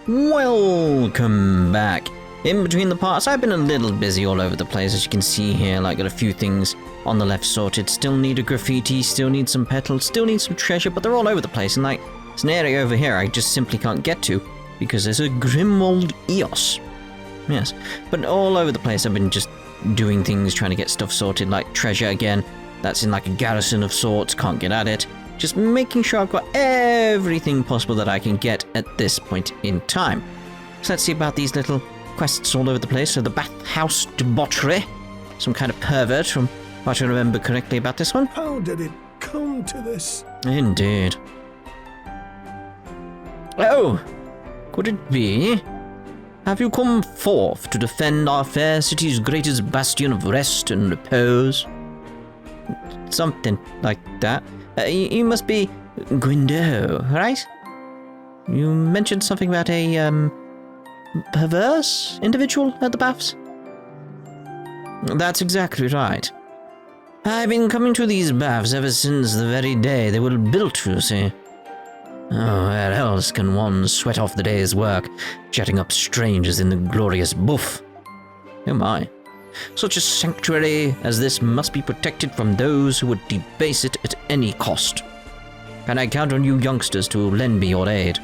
Welcome back. In between the parts, I've been a little busy all over the place, as you can see here. Like, got a few things on the left sorted. Still need a graffiti, still need some petals, still need some treasure, but they're all over the place. And like, there's an area over here I just simply can't get to because there's a Grimwald Nox. Yes, but all over the place I've been just doing things, trying to get stuff sorted, like treasure again. That's in like a garrison of sorts, can't get at it. Just making sure I've got everything possible that I can get at this point in time. So let's see about these little quests all over the place. So the Bathhouse debauchery, some kind of pervert from what I remember correctly about this one. How did it come to this? Indeed. Oh, could it be? Have you come forth to defend our fair city's greatest bastion of rest and repose? Something like that. You must be Gwindo, right? You mentioned something about a, perverse individual at the baths? That's exactly right. I've been coming to these baths ever since the very day they were built, you see. Oh, where else can one sweat off the day's work, chatting up strangers in the glorious buff? Oh my. Such a sanctuary as this must be protected from those who would debase it at any cost. Can I count on you youngsters to lend me your aid?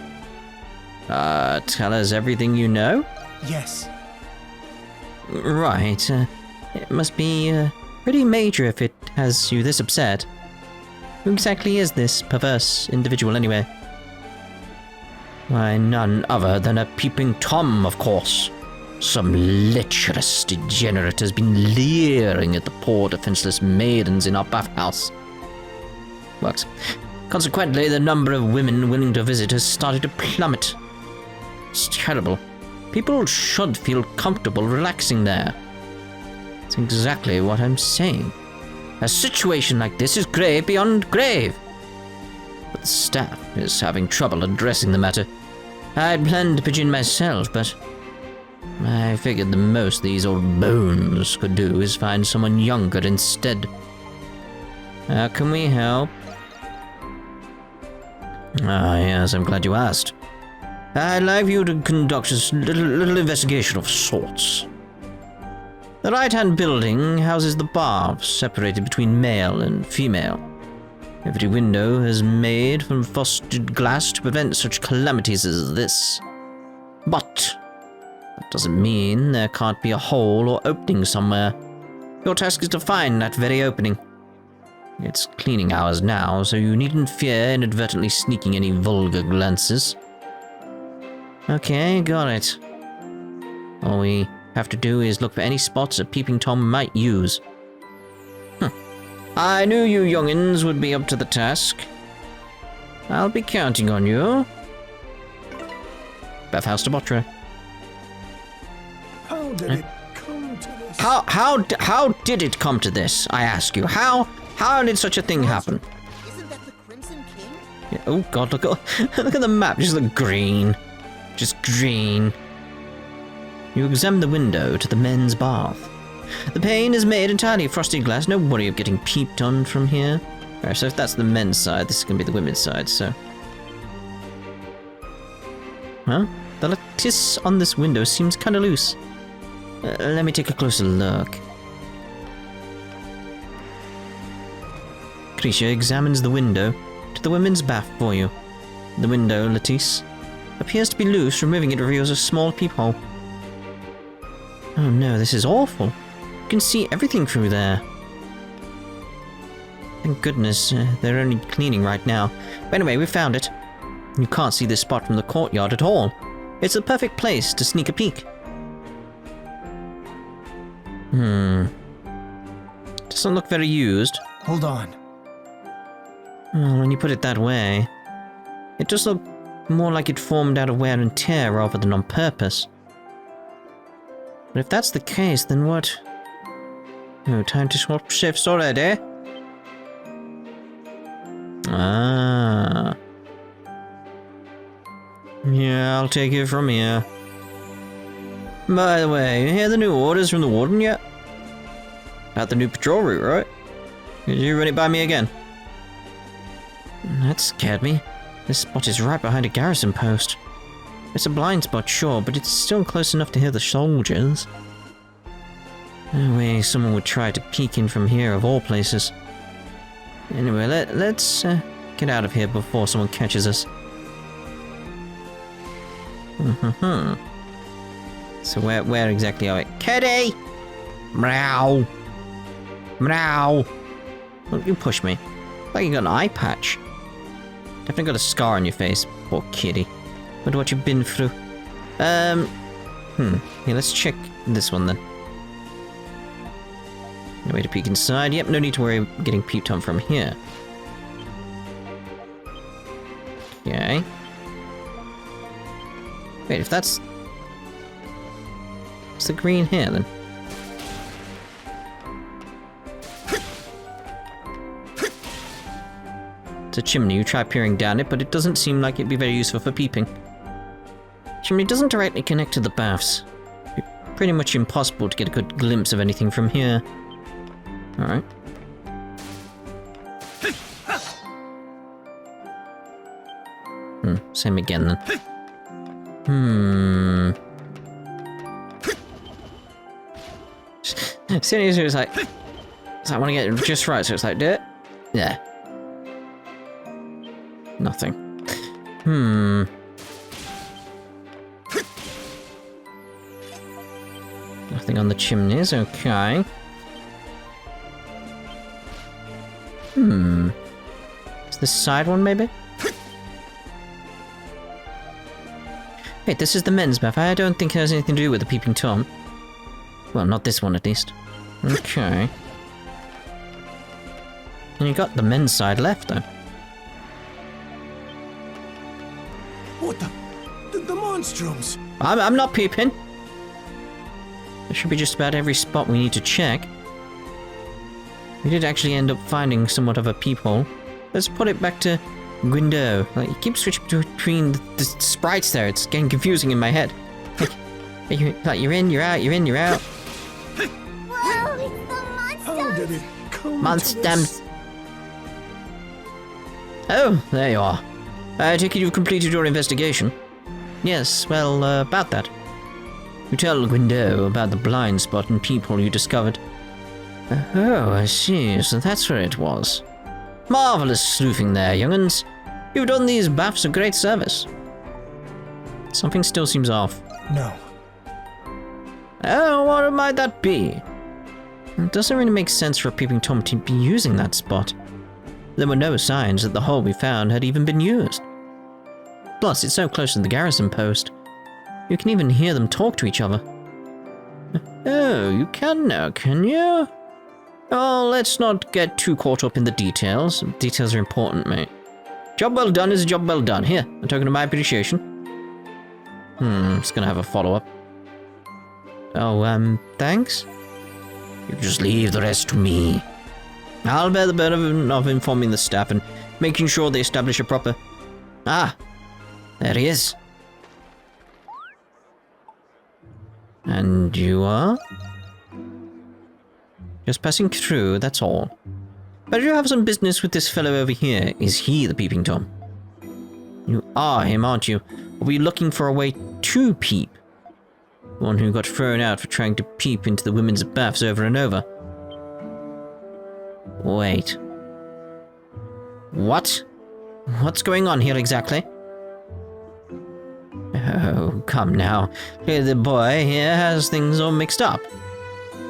Tell us everything you know? Yes. Right, it must be, pretty major if it has you this upset. Who exactly is this perverse individual anyway? Why, none other than a peeping Tom, of course. Some lecherous degenerate has been leering at the poor defenseless maidens in our bathhouse. Works. Consequently, the number of women willing to visit has started to plummet. It's terrible. People should feel comfortable relaxing there. That's exactly what I'm saying. A situation like this is grave beyond grave. But the staff is having trouble addressing the matter. I'd planned to pitch in myself, but I figured the most these old bones could do is find someone younger instead. How can we help? Ah, yes, I'm glad you asked. I'd like you to conduct a little investigation of sorts. The right-hand building houses the baths, separated between male and female. Every window is made from frosted glass to prevent such calamities as this. But that doesn't mean there can't be a hole or opening somewhere. Your task is to find that very opening. It's cleaning hours now, so you needn't fear inadvertently sneaking any vulgar glances. Okay, got it. All we have to do is look for any spots a peeping Tom might use. I knew you youngins would be up to the task. I'll be counting on you. Bathhouse debauchery. How did it come to this? How did it come to this? I ask you. How did such a thing happen? Isn't that the Crimson King? Yeah, oh god, look at the map. Just look green. Just green. You examine the window to the men's bath. The pane is made entirely of frosted glass. No worry of getting peeped on from here. Alright, so if that's the men's side, this is going to be the women's side, so. Huh? The lattice on this window seems kind of loose. Let me take a closer look. Krisha examines the window to the women's bath for you. The window lattice appears to be loose. Removing it reveals a small peephole. Oh no, this is awful. You can see everything through there. Thank goodness, they're only cleaning right now. But anyway, we found it. You can't see this spot from the courtyard at all. It's the perfect place to sneak a peek. Doesn't look very used. Hold on. Well, when you put it that way, it does look more like it formed out of wear and tear rather than on purpose. But if that's the case, then what? Oh, time to swap shifts already? Ah. Yeah, I'll take it from here. By the way, you hear the new orders from the warden yet? About the new patrol route, right? Did you run it by me again? That scared me. This spot is right behind a garrison post. It's a blind spot, sure, but it's still close enough to hear the soldiers. No way someone would try to peek in from here, of all places. Anyway, let's get out of here before someone catches us. So where exactly are we? Kitty! Meow! Meow! Don't you push me. Like you got an eye patch. Definitely got a scar on your face, poor kitty. Wonder what you've been through. Here, let's check this one then. No way to peek inside. Yep, no need to worry getting peeped on from here. Okay. Wait, if that's... What's the green here then? It's a chimney. You try peering down it, but it doesn't seem like it'd be very useful for peeping. Chimney doesn't directly connect to the baths. It'd be pretty much impossible to get a good glimpse of anything from here. Alright. Same again then. Seriously, it's like I want to get it just right, so it's like, do it? Yeah. Nothing. Nothing on the chimneys, okay. Is this side one, maybe? Wait, this is the men's bath. I don't think it has anything to do with the Peeping Tom. Well, not this one, at least. Okay. And you got the men's side left, though. What the monstrums? I'm not peeping. There should be just about every spot we need to check. We did actually end up finding somewhat of a peephole. Let's put it back to window. Like, you keep switching between the sprites there. It's getting confusing in my head. Like you're in, you're out, you're in, you're out. Whoa, it's the monster! How did it come Monstums. Oh, there you are. I take it you've completed your investigation. Yes, well, about that. You tell Guindo about the blind spot and peephole you discovered. Oh, I see. So that's where it was. Marvelous sleuthing there, young'uns. You've done these baths a great service. Something still seems off. No. Oh, what might that be? It doesn't really make sense for a Peeping Tom to be using that spot. There were no signs that the hole we found had even been used. Plus, it's so close to the garrison post. You can even hear them talk to each other. Oh, you can now, can you? Oh, let's not get too caught up in the details. Details are important, mate. Job well done is a job well done. Here, a token of my appreciation. It's gonna have a follow-up. Oh, thanks? You just leave the rest to me. I'll bear the burden of informing the staff and making sure they establish a proper... Ah, there he is. And you are? Just passing through, that's all. But you have some business with this fellow over here. Is he the Peeping Tom? You are him, aren't you? Are we looking for a way to peep? One who got thrown out for trying to peep into the women's baths over and over. Wait. What? What's going on here exactly? Oh, come now. The boy here has things all mixed up.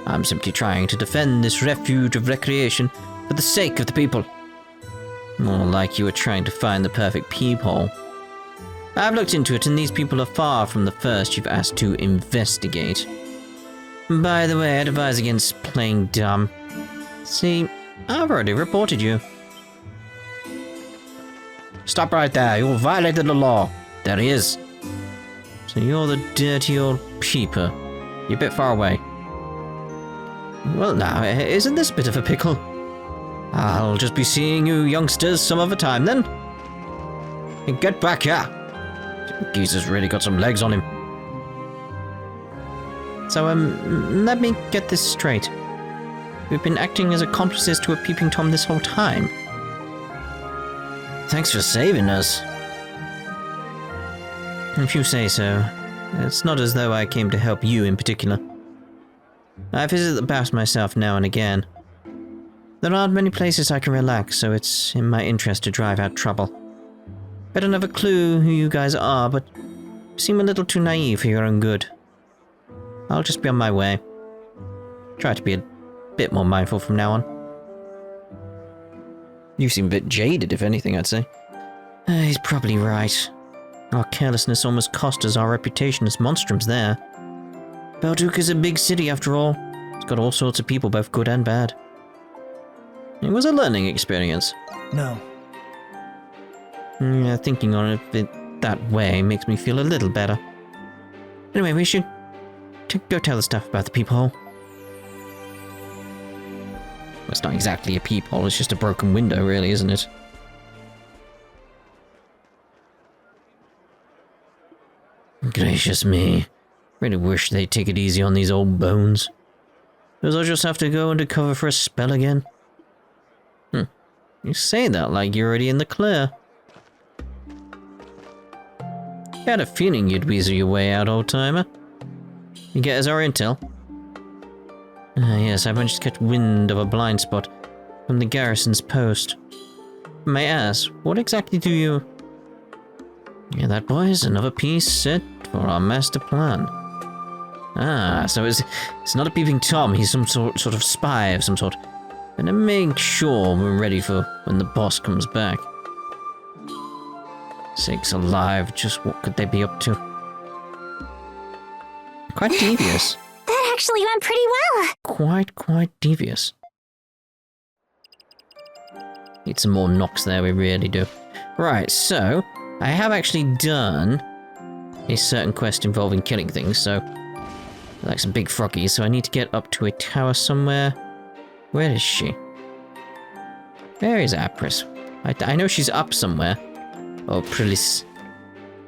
I'm simply trying to defend this refuge of recreation for the sake of the people. More like you were trying to find the perfect peephole. I've looked into it, and these people are far from the first you've asked to investigate. By the way, I'd advise against playing dumb. See, I've already reported you. Stop right there, you violated the law. There he is. So you're the dirty old peeper. You're a bit far away. Well now, isn't this a bit of a pickle? I'll just be seeing you youngsters some other time then. Get back here. Geezer's really got some legs on him. So, let me get this straight. We've been acting as accomplices to a Peeping Tom this whole time. Thanks for saving us. If you say so. It's not as though I came to help you in particular. I visit the baths myself now and again. There aren't many places I can relax, so it's in my interest to drive out trouble. I don't have a clue who you guys are, but you seem a little too naive for your own good. I'll just be on my way. Try to be a bit more mindful from now on. You seem a bit jaded, if anything, I'd say. He's probably right. Our carelessness almost cost us our reputation as monstrums there. Balduq is a big city, after all. It's got all sorts of people, both good and bad. It was a learning experience. No. Yeah, thinking on it that way makes me feel a little better. Anyway, we should go tell the stuff about the peephole. Well, it's not exactly a peephole, it's just a broken window, really, isn't it? Gracious me. Really wish they'd take it easy on these old bones. Does I just have to go undercover for a spell again? You say that like you're already in the clear. I had a feeling you'd weasel your way out, old-timer. You get us our intel? Yes, I managed to catch wind of a blind spot from the garrison's post. May I ask, what exactly do you... Yeah, that boy is another piece set for our master plan. Ah, so it's not a peeping Tom, he's some sort of spy of some sort. Gonna make sure we're ready for when the boss comes back. Sakes alive, just what could they be up to? Quite devious. That actually went pretty well. Quite devious. Need some more Nox there, we really do. Right, so, I have actually done a certain quest involving killing things, so... like some big froggies, so I need to get up to a tower somewhere. Where is she? Where is Apris? I know she's up somewhere. Oh, Prilis.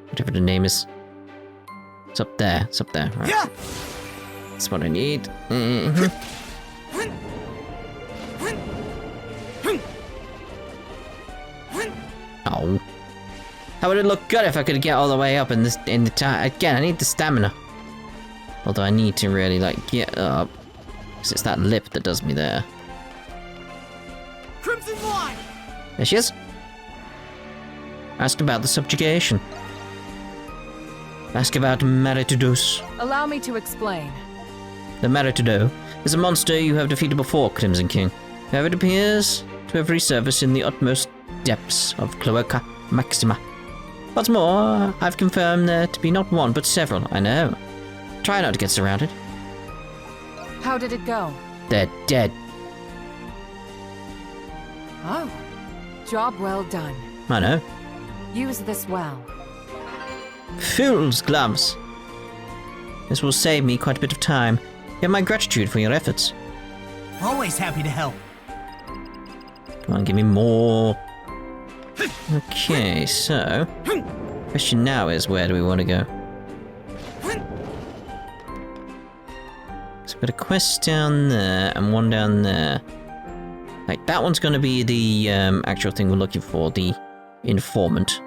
Whatever the name is. It's up there, right. Yeah. That's what I need. Oh. How would it look good if I could get all the way up in the tower? Again, I need the stamina. Although I need to really, like, get up. Because it's that lip that does me there. Crimson line. There she is. Ask about the subjugation. Ask about Maritudos. Allow me to explain. The Maritudo is a monster you have defeated before, Crimson King. However, it appears to have resurfaced in the utmost depths of Cloaca Maxima. What's more, I've confirmed there to be not one, but several, I know. Try not to get surrounded. How did it go? They're dead. Oh. Job well done. I know. Use this well. Fool's gloves. This will save me quite a bit of time. You have my gratitude for your efforts. Always happy to help. Come on, give me more. Okay, so... question now is, where do we want to go? So we've got a quest down there, and one down there. Like, that one's going to be the actual thing we're looking for, the informant.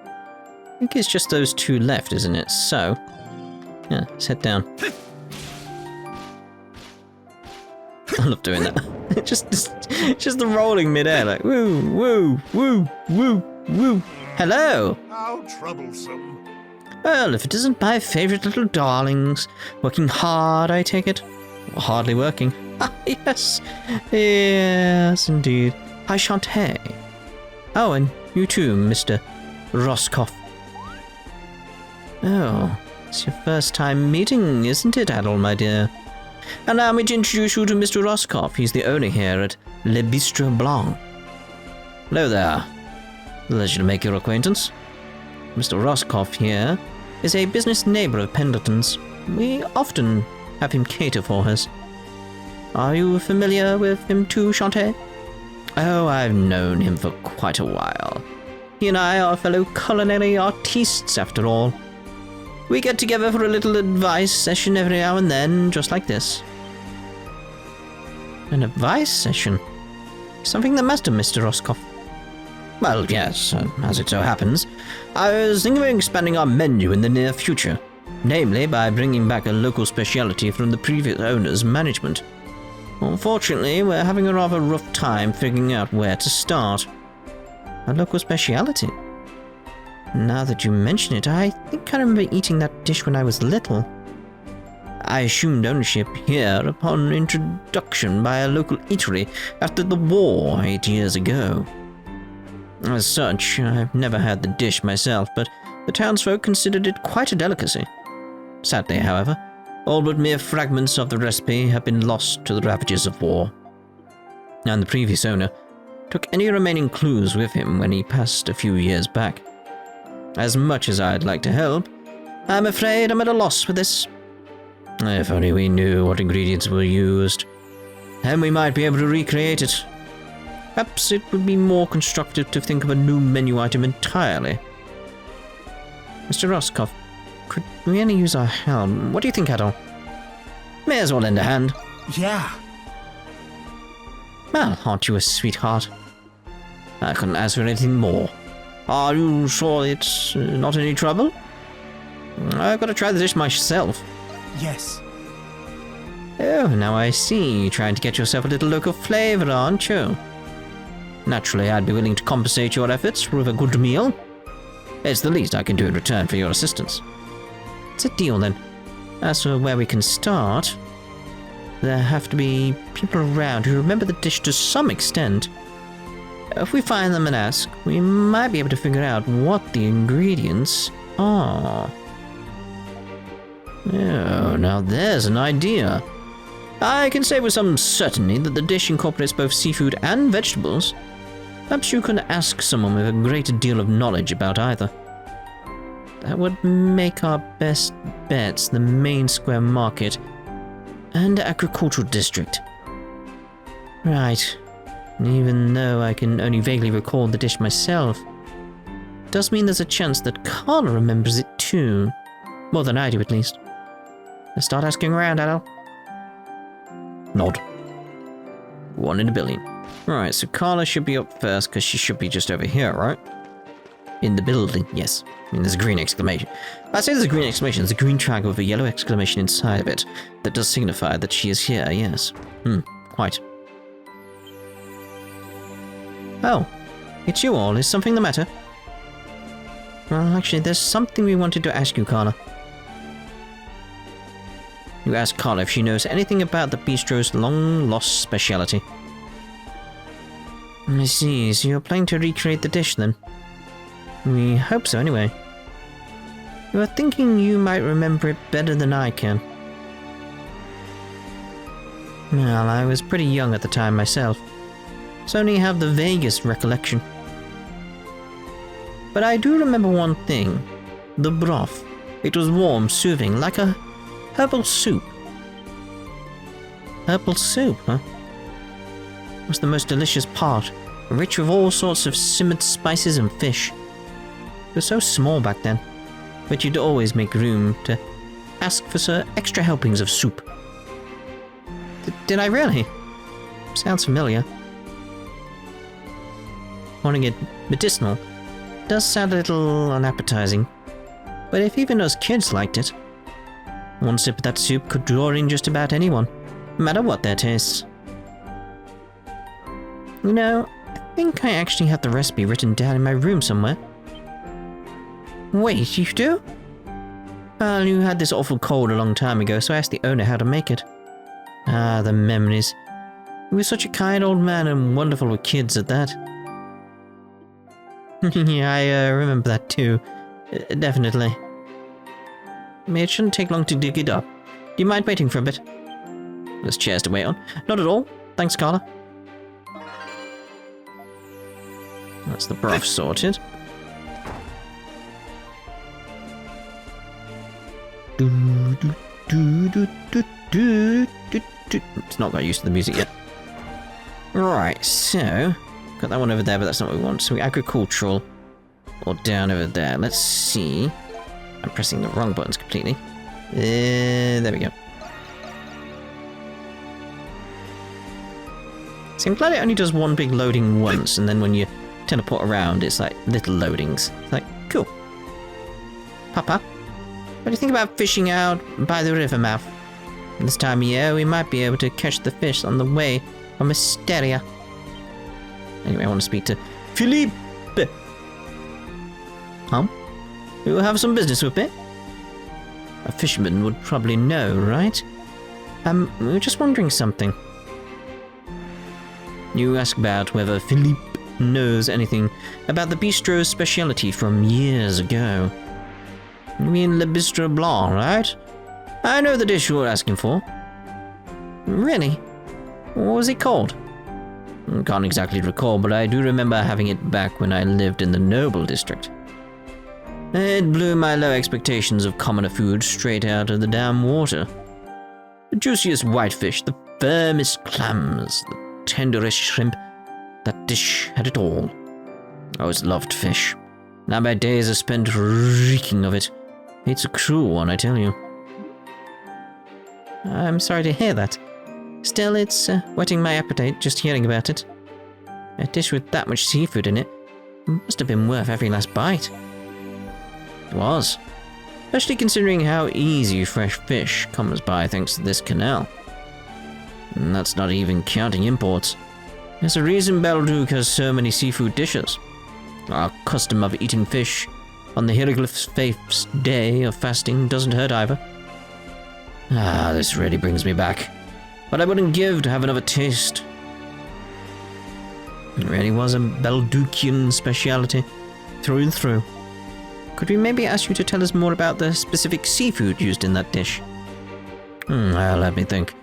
I think it's just those two left, isn't it? So, yeah, let's head down. I love doing that. just the rolling midair, like woo, woo, woo, woo, woo. Hello. How troublesome. Well, if it isn't my favourite little darlings, working hard, I take it. Or hardly working. Ah, yes. Yes, indeed. Hi, Shantae. Oh, and you too, Mr. Roscoff. Oh, it's your first time meeting, isn't it, Adol, my dear? Allow me to introduce you to Mr. Roscoff. He's the owner here at Le Bistro Blanc. Hello there. Pleasure to make your acquaintance. Mr. Roscoff here is a business neighbor of Pendleton's. We often have him cater for us. Are you familiar with him too, Shantae? Oh, I've known him for quite a while. He and I are fellow culinary artistes, after all. We get together for a little advice session every now and then, just like this. An advice session? Something the master, Mr. Roscoff. Well, yes, as it so happens, I was thinking of expanding our menu in the near future, namely by bringing back a local speciality from the previous owner's management. Unfortunately, we're having a rather rough time figuring out where to start. A local speciality? Now that you mention it, I think I remember eating that dish when I was little. I assumed ownership here upon introduction by a local eatery after the war 8 years ago. As such, I've never had the dish myself, but the townsfolk considered it quite a delicacy. Sadly, however, all but mere fragments of the recipe have been lost to the ravages of war. And the previous owner took any remaining clues with him when he passed a few years back. As much as I'd like to help, I'm afraid I'm at a loss for this. If only we knew what ingredients were used, and we might be able to recreate it. Perhaps it would be more constructive to think of a new menu item entirely. Mr. Roscoff, could we only use our helm? What do you think, Adol? May as well lend a hand. Yeah. Well, aren't you a sweetheart? I couldn't ask for anything more. Are you sure it's not any trouble? I've got to try the dish myself. Yes. Oh, now I see. You're trying to get yourself a little local flavor, aren't you? Naturally, I'd be willing to compensate your efforts with a good meal. It's the least I can do in return for your assistance. It's a deal, then. As for where we can start, there have to be people around who remember the dish to some extent. If we find them and ask, we might be able to figure out what the ingredients are. Oh, now there's an idea. I can say with some certainty that the dish incorporates both seafood and vegetables. Perhaps you can ask someone with a great deal of knowledge about either. That would make our best bets the main square market and agricultural district. Right. Even though I can only vaguely recall the dish myself, it does mean there's a chance that Carla remembers it too. More than I do, at least. Let's start asking around, Adol. Nod. 1 in a billion. Right, so Carla should be up first, because she should be just over here, right? In the building, yes. I mean, there's a green exclamation. I say there's a green exclamation, there's a green triangle with a yellow exclamation inside of it. That does signify that she is here, yes. Quite. Oh, it's you all. Is something the matter? Well, actually, there's something we wanted to ask you, Carla. You asked Carla if she knows anything about the bistro's long-lost speciality. I see, so you're planning to recreate the dish, then? We hope so, anyway. You were thinking you might remember it better than I can. Well, I was pretty young at the time myself, so I only have the vaguest recollection. But I do remember one thing. The broth. It was warm, soothing, like a herbal soup. Herbal soup, huh? Was the most delicious part, rich with all sorts of simmered spices and fish. It was so small back then, but you'd always make room to ask for extra helpings of soup. Did I really? Sounds familiar. Wanting it medicinal does sound a little unappetizing, but if even us kids liked it, one sip of that soup could draw in just about anyone, no matter what their tastes. You know, I think I actually have the recipe written down in my room somewhere. Wait, you do? Well, you had this awful cold a long time ago, so I asked the owner how to make it. Ah, the memories. He was such a kind old man and wonderful with kids at that. Yeah, I remember that too. Definitely. It shouldn't take long to dig it up. Do you mind waiting for a bit? There's chairs to wait on. Not at all. Thanks, Carla. That's the broth sorted. It's not got used to the music yet. Right, so got that one over there, but that's not what we want. So we agricultural, or down over there. Let's see. I'm pressing the wrong buttons completely. There we go. See, I'm glad it only does one big loading once, and then when you teleport around. It's like little loadings. It's like, cool. Papa, what do you think about fishing out by the river mouth? This time of year, we might be able to catch the fish on the way from Mysteria. Anyway, I want to speak to Philippe. You have some business with me? A fisherman would probably know, right? We were just wondering something. You ask about whether Philippe knows anything about the bistro's speciality from years ago. You mean Le Bistro Blanc, right? I know the dish you were asking for. Really? What was it called? Can't exactly recall, but I do remember having it back when I lived in the Noble District. It blew my low expectations of commoner food straight out of the damn water. The juiciest whitefish, the firmest clams, the tenderest shrimp. That dish had it all. I always loved fish. Now my days are spent reeking of it. It's a cruel one, I tell you. I'm sorry to hear that. Still, it's whetting my appetite just hearing about it. A dish with that much seafood in it must have been worth every last bite. It was. Especially considering how easy fresh fish comes by thanks to this canal. And that's not even counting imports. There's a reason Balduq has so many seafood dishes. Our custom of eating fish on the hieroglyph's faith's day of fasting doesn't hurt either. This really brings me back. What I wouldn't give to have another taste. It really was a Balduqian speciality, through and through. Could we maybe ask you to tell us more about the specific seafood used in that dish? Well, let me think.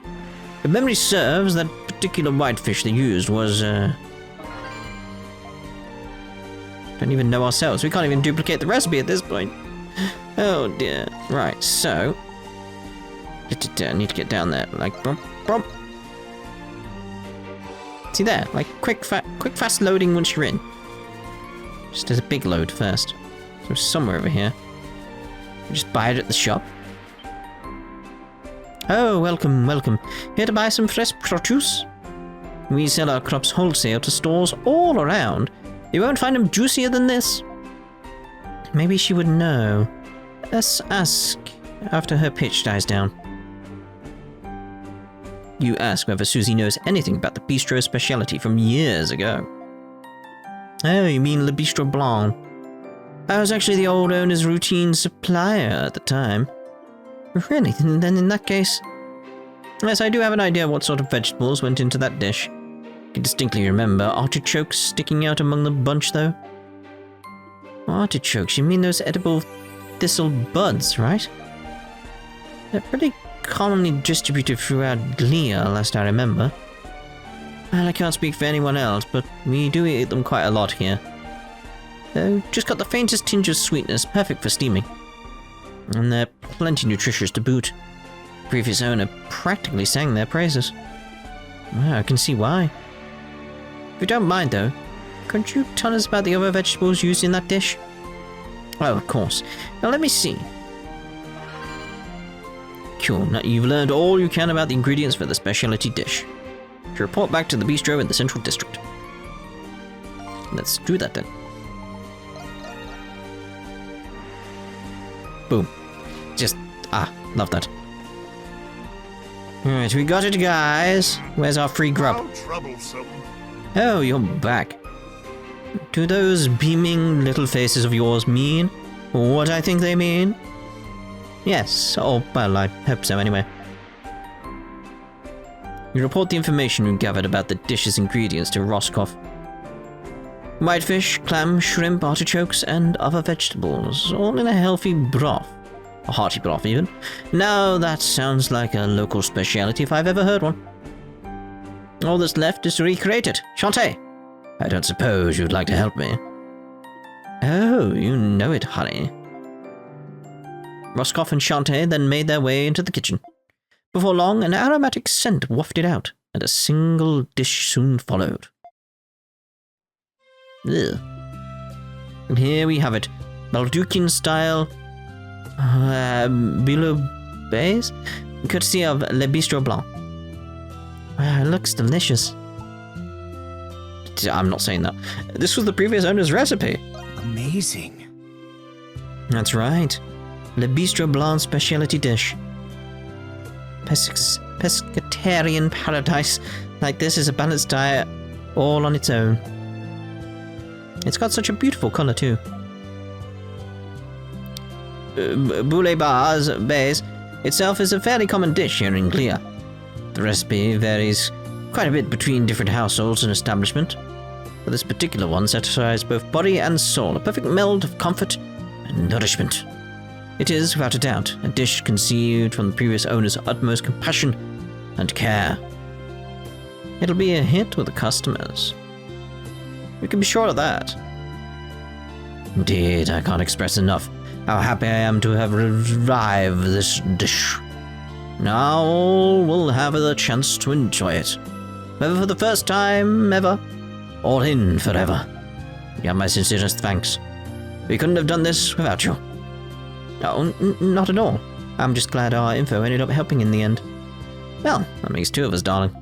If memory serves, that particular whitefish they used was, don't even know ourselves. We can't even duplicate the recipe at this point. Oh dear. Right, so... I need to get down there. Like, bump, bump. See there? Like, quick, fast loading once you're in. Just as a big load first. So somewhere over here. Just buy it at the shop. Oh, welcome, welcome. Here to buy some fresh produce? We sell our crops wholesale to stores all around. You won't find them juicier than this. Maybe she would know. Let's ask after her pitch dies down. You ask whether Susie knows anything about the bistro speciality from years ago. Oh, you mean Le Bistro Blanc. I was actually the old owner's routine supplier at the time. Really? Then in that case... Yes, I do have an idea what sort of vegetables went into that dish. I can distinctly remember artichokes sticking out among the bunch, though. Artichokes? You mean those edible thistle buds, right? They're pretty commonly distributed throughout Glia, last I remember. Well, I can't speak for anyone else, but we do eat them quite a lot here. Though, just got the faintest tinge of sweetness, perfect for steaming. And they're plenty nutritious to boot. The previous owner practically sang their praises. Well, I can see why. If you don't mind, though, could you tell us about the other vegetables used in that dish? Oh, of course. Now let me see. Cool, now you've learned all you can about the ingredients for the specialty dish. To report back to the bistro in the Central District. Let's do that then. Boom. Just, love that. Alright, we got it, guys. Where's our free grub? How troublesome. Oh, you're back. Do those beaming little faces of yours mean what I think they mean? Yes, or, well, I hope so anyway. You report the information you gathered about the dish's ingredients to Roscoff. Whitefish, clam, shrimp, artichokes, and other vegetables, all in a healthy broth. A hearty broth, even. Now that sounds like a local speciality if I've ever heard one. All that's left is to recreate it. Shantae! I don't suppose you'd like to help me. Oh, you know it, honey. Roscoff and Shantae then made their way into the kitchen. Before long, an aromatic scent wafted out, and a single dish soon followed. Ugh. And here we have it, Balduqian style bouillabaisse, courtesy of Le Bistro Blanc. Wow, it looks delicious. I'm not saying that. This was the previous owner's recipe. Amazing. That's right. Le Bistro Blanc specialty dish. Pescatarian paradise like this is a balanced diet all on its own. It's got such a beautiful colour too. Boulet bays itself is a fairly common dish here in Glia. The recipe varies quite a bit between different households and establishment, but this particular one satisfies both body and soul, a perfect meld of comfort and nourishment. It is, without a doubt, a dish conceived from the previous owner's utmost compassion and care. It'll be a hit with the customers. You can be sure of that. Indeed, I can't express enough how happy I am to have revived this dish. Now all will have the chance to enjoy it, whether for the first time ever, or in forever. You have my sincerest thanks. We couldn't have done this without you. Oh, not at all. I'm just glad our info ended up helping in the end. Well, that makes two of us, darling.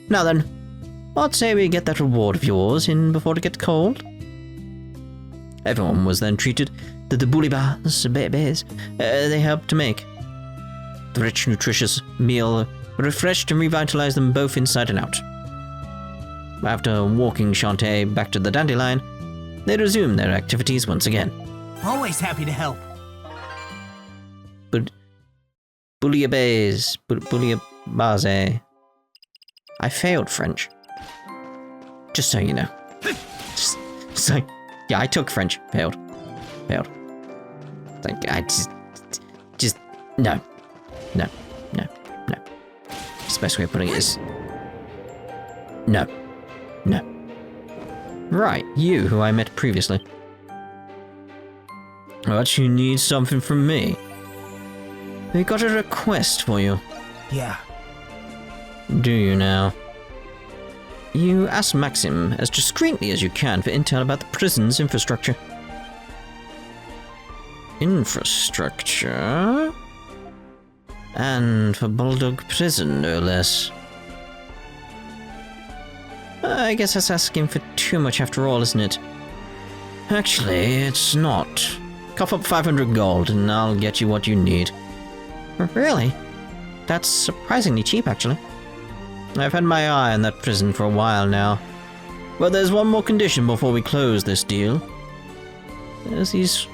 Now then, I'd say we get that reward of yours in before it gets cold. Everyone was then treated to the bouillabats they helped to make. The rich, nutritious meal refreshed and revitalized them both inside and out. After walking Shantae back to the dandelion, they resumed their activities once again. Always happy to help. Bouillabaisse. I failed French. Just so you know. Yeah, I took French. Failed. Like, I just, no. The best way of putting it is, no. Right, you, who I met previously. But you need something from me. We got a request for you. Yeah. Do you now? You ask Maxim as discreetly as you can for intel about the prison's infrastructure. Infrastructure? And for Balduq prison, no less. I guess that's asking for too much after all, isn't it? Actually, it's not. Cough up 500 gold and I'll get you what you need. Really? That's surprisingly cheap, actually. I've had my eye on that prison for a while now. Well, there's one more condition before we close this deal. There's these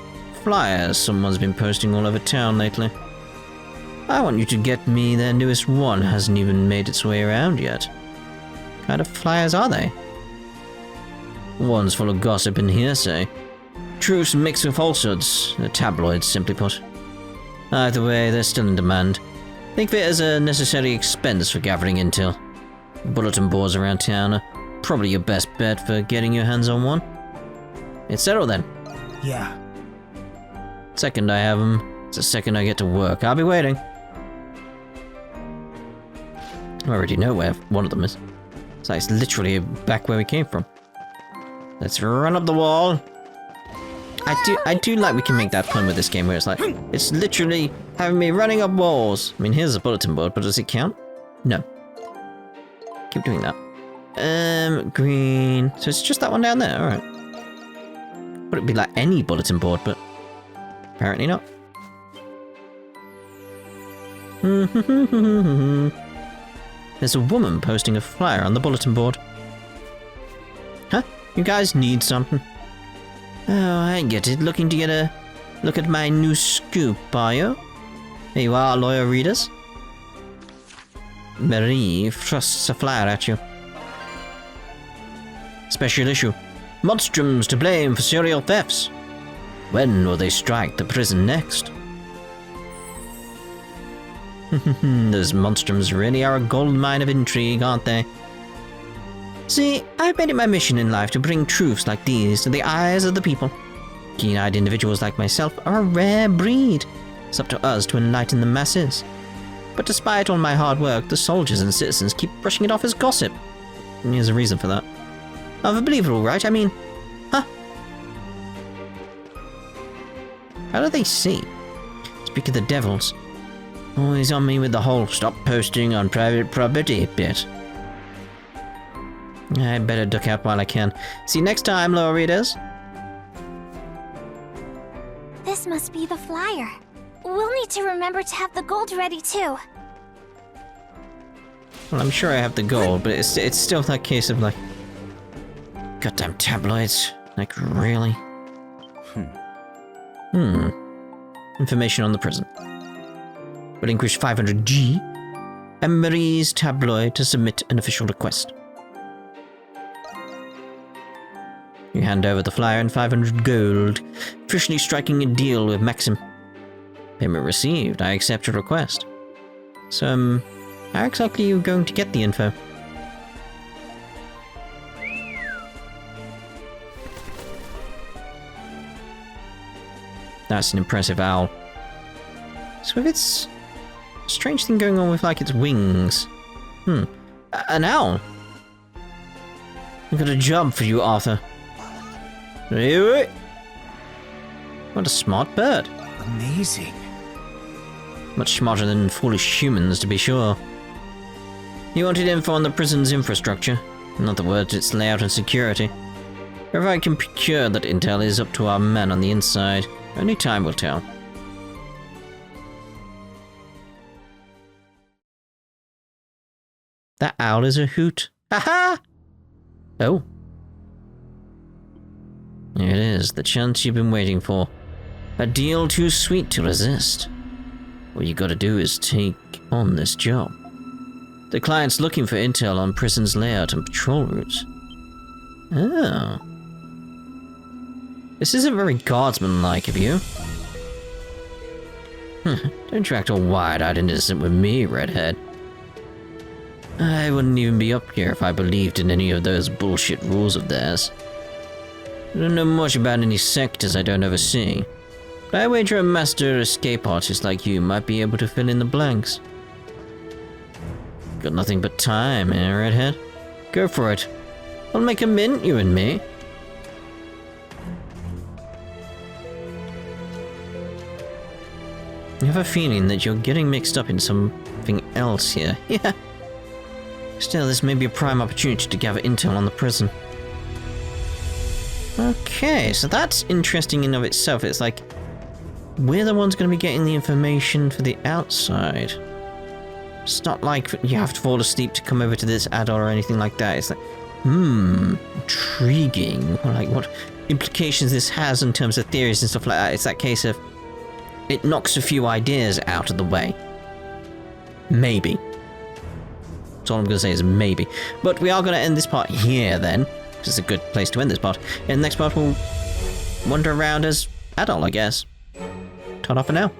flyers someone's been posting all over town lately. I want you to get me their newest one. Hasn't even made its way around yet. What kind of flyers are they? One's full of gossip and hearsay. Truths mixed with falsehoods. The tabloids, simply put. Either way, they're still in demand. Think of it as a necessary expense for gathering intel. Bulletin boards around town are probably your best bet for getting your hands on one. It's settled then. Yeah. Second I have them, it's the second I get to work. I'll be waiting. I already know where one of them is. It's like it's literally back where we came from. Let's run up the wall. I do like we can make that pun with this game where it's like, it's literally having me running up walls. I mean, here's a bulletin board, but does it count? No. Keep doing that. Green. So it's just that one down there, alright. Would it be like any bulletin board, but apparently not. There's a woman posting a flyer on the bulletin board. Huh? You guys need something? Oh, I get it. Looking to get a look at my new scoop, are you? Here you are, loyal readers. Marie thrusts a flyer at you. Special issue. Monstrums to blame for serial thefts. When will they strike the prison next? Those monstrums really are a gold mine of intrigue, aren't they? See, I've made it my mission in life to bring truths like these to the eyes of the people. Keen-eyed individuals like myself are a rare breed. It's up to us to enlighten the masses. But despite all my hard work, the soldiers and citizens keep brushing it off as gossip. And there's a reason for that. I'll believe it all right, I mean... Huh? How do they see? Speak of the devils. Always on me with the whole stop posting on private property bit. I better duck out while I can. See you next time, lower readers. This must be the flyer. We'll need to remember to have the gold ready too. Well, I'm sure I have the gold, but it's still that case of like... Goddamn tabloids. Like, really? Information on the prison. Relinquish 500G. Emery's tabloid to submit an official request. You hand over the flyer and 500 gold, officially striking a deal with Maxim. Payment received. I accept your request. So, how exactly are you going to get the info? That's an impressive owl. So if it's a strange thing going on with, like, its wings. An owl? I've got a job for you, Arthur. What a smart bird. Amazing. Much smarter than foolish humans, to be sure. You wanted info on the prison's infrastructure. In other words, its layout and security. If I can procure that intel is up to our men on the inside. Only time will tell. That owl is a hoot. Ha-ha! Oh. Here it is, the chance you've been waiting for. A deal too sweet to resist. All you gotta do is take on this job. The client's looking for intel on prison's layout and patrol routes. Oh. This isn't very guardsman-like of you. Don't you act all wide-eyed and innocent with me, redhead. I wouldn't even be up here if I believed in any of those bullshit rules of theirs. I don't know much about any sectors I don't oversee, but I wager a master escape artist like you might be able to fill in the blanks. Got nothing but time, eh, redhead? Go for it. I'll make a mint, you and me. I have a feeling that you're getting mixed up in something else here. Yeah. Still, this may be a prime opportunity to gather intel on the prison. Okay, so that's interesting in of itself. It's like, we're the ones going to be getting the information for the outside. It's not like you have to fall asleep to come over to this Adol or anything like that. It's like, intriguing. Like, what implications this has in terms of theories and stuff like that. It's that case of, it knocks a few ideas out of the way. Maybe. That's all I'm going to say is maybe. But we are going to end this part here then. This is a good place to end this part. In the next part, we'll wander around as Adol, I guess. Ta-da for now.